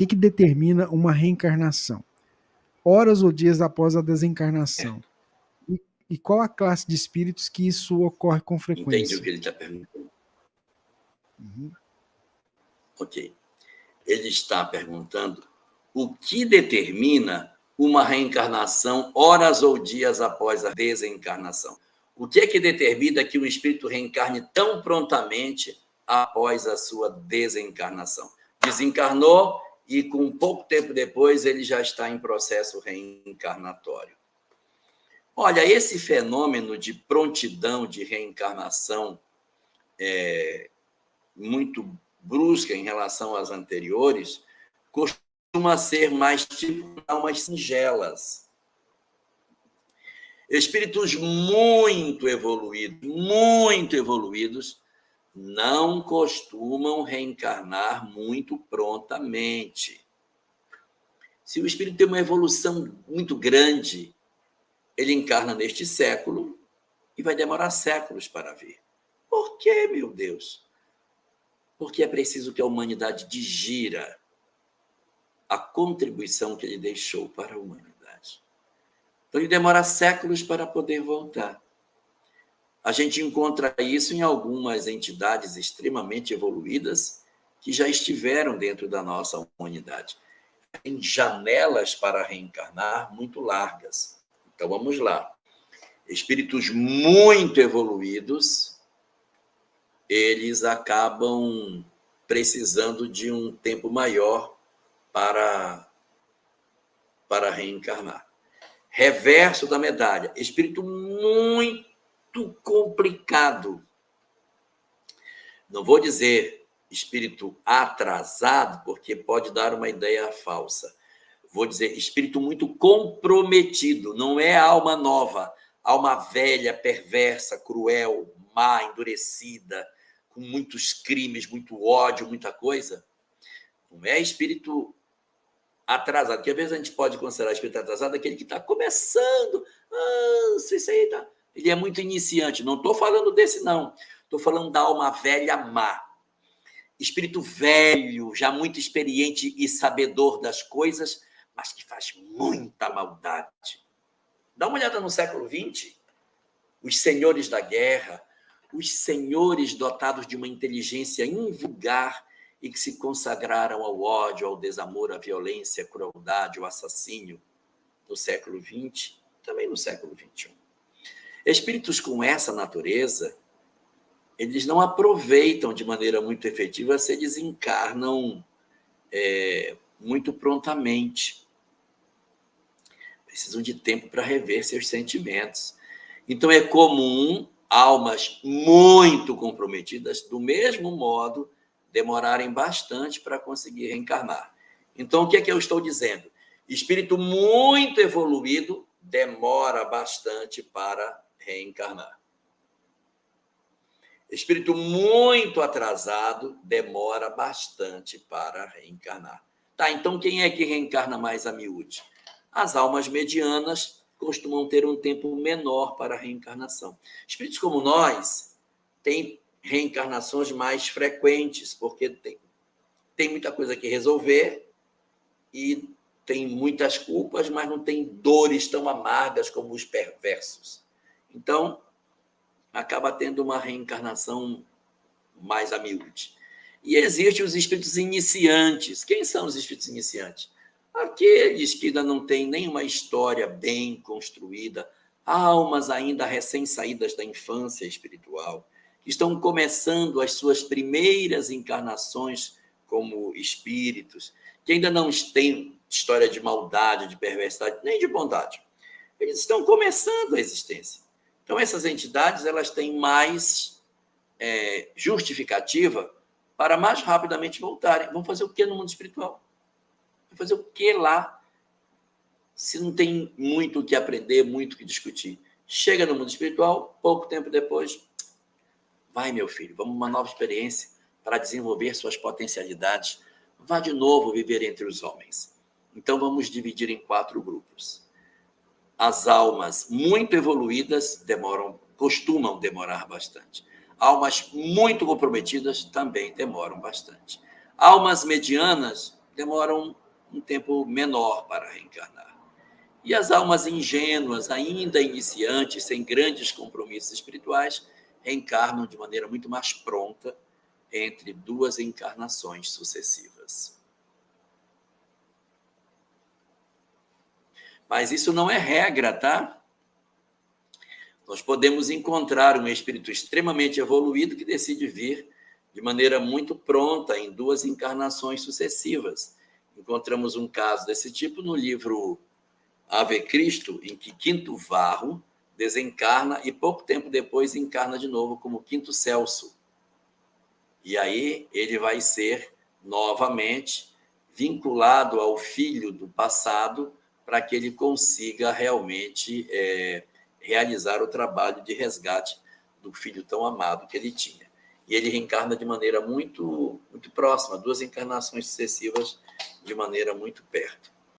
que determina uma reencarnação? Horas ou dias após a desencarnação? E qual a classe de espíritos que isso ocorre com frequência? Entendi o que ele está perguntando. Uhum. Ok. Ele está perguntando o que determina uma reencarnação horas ou dias após a desencarnação. O que é que determina que o espírito reencarne tão prontamente após a sua desencarnação? Desencarnou e, com pouco tempo depois, ele já está em processo reencarnatório. Olha, esse fenômeno de prontidão de reencarnação muito brusca em relação às anteriores costuma ser mais tipo almas singelas. Espíritos muito evoluídos, não costumam reencarnar muito prontamente. Se o espírito tem uma evolução muito grande, ele encarna neste século e vai demorar séculos para vir. Por quê, meu Deus? Porque é preciso que a humanidade digira a contribuição que ele deixou para a humanidade. Então, ele demora séculos para poder voltar. A gente encontra isso em algumas entidades extremamente evoluídas que já estiveram dentro da nossa humanidade. Tem janelas para reencarnar muito largas. Então, vamos lá. Espíritos muito evoluídos, eles acabam precisando de um tempo maior para reencarnar. Reverso da medalha, espírito muito complicado. Não vou dizer espírito atrasado, porque pode dar uma ideia falsa. Vou dizer espírito muito comprometido, não é alma nova, alma velha, perversa, cruel, má, endurecida, com muitos crimes, muito ódio, muita coisa. Não é espírito atrasado, que às vezes a gente pode considerar espírito atrasado aquele que está começando, isso aí tá. Ele é muito iniciante. Não estou falando desse, não. Estou falando da alma velha má. Espírito velho, já muito experiente e sabedor das coisas, mas que faz muita maldade. Dá uma olhada no século XX. Os senhores da guerra, os senhores dotados de uma inteligência invulgar e que se consagraram ao ódio, ao desamor, à violência, à crueldade, ao assassínio no século XX, também no século XXI. Espíritos com essa natureza, eles não aproveitam de maneira muito efetiva, se desencarnam muito prontamente. Precisam de tempo para rever seus sentimentos. Então, é comum almas muito comprometidas, do mesmo modo, demorarem bastante para conseguir reencarnar. Então, o que é que eu estou dizendo? Espírito muito evoluído demora bastante para reencarnar. Espírito muito atrasado demora bastante para reencarnar. Tá, então quem é que reencarna mais a miúde? As almas medianas costumam ter um tempo menor para a reencarnação. Espíritos como nós têm reencarnações mais frequentes, porque tem muita coisa que resolver e tem muitas culpas, mas não tem dores tão amargas como os perversos. Então, acaba tendo uma reencarnação mais a miúde. E existem os espíritos iniciantes. Quem são os espíritos iniciantes? Aqueles que ainda não têm nenhuma história bem construída, almas ainda recém-saídas da infância espiritual, que estão começando as suas primeiras encarnações como espíritos, que ainda não têm história de maldade, de perversidade, nem de bondade. Eles estão começando a existência. Então, essas entidades elas têm mais justificativa para mais rapidamente voltarem. Vão fazer o que no mundo espiritual? Vão fazer o que lá? Se não tem muito o que aprender, muito o que discutir. Chega no mundo espiritual, pouco tempo depois, vai, meu filho, vamos uma nova experiência para desenvolver suas potencialidades. Vá de novo viver entre os homens. Então, vamos dividir em 4 grupos. As almas muito evoluídas costumam demorar bastante. Almas muito comprometidas também demoram bastante. Almas medianas demoram um tempo menor para reencarnar. E as almas ingênuas, ainda iniciantes, sem grandes compromissos espirituais, reencarnam de maneira muito mais pronta entre 2 encarnações sucessivas. Mas isso não é regra, tá? Nós podemos encontrar um espírito extremamente evoluído que decide vir de maneira muito pronta em 2 encarnações sucessivas. Encontramos um caso desse tipo no livro Ave Cristo, em que Quinto Varro desencarna e pouco tempo depois encarna de novo como Quinto Celso. E aí ele vai ser novamente vinculado ao filho do passado para que ele consiga realmente realizar o trabalho de resgate do filho tão amado que ele tinha. E ele reencarna de maneira muito, muito próxima, 2 encarnações sucessivas de maneira muito perto.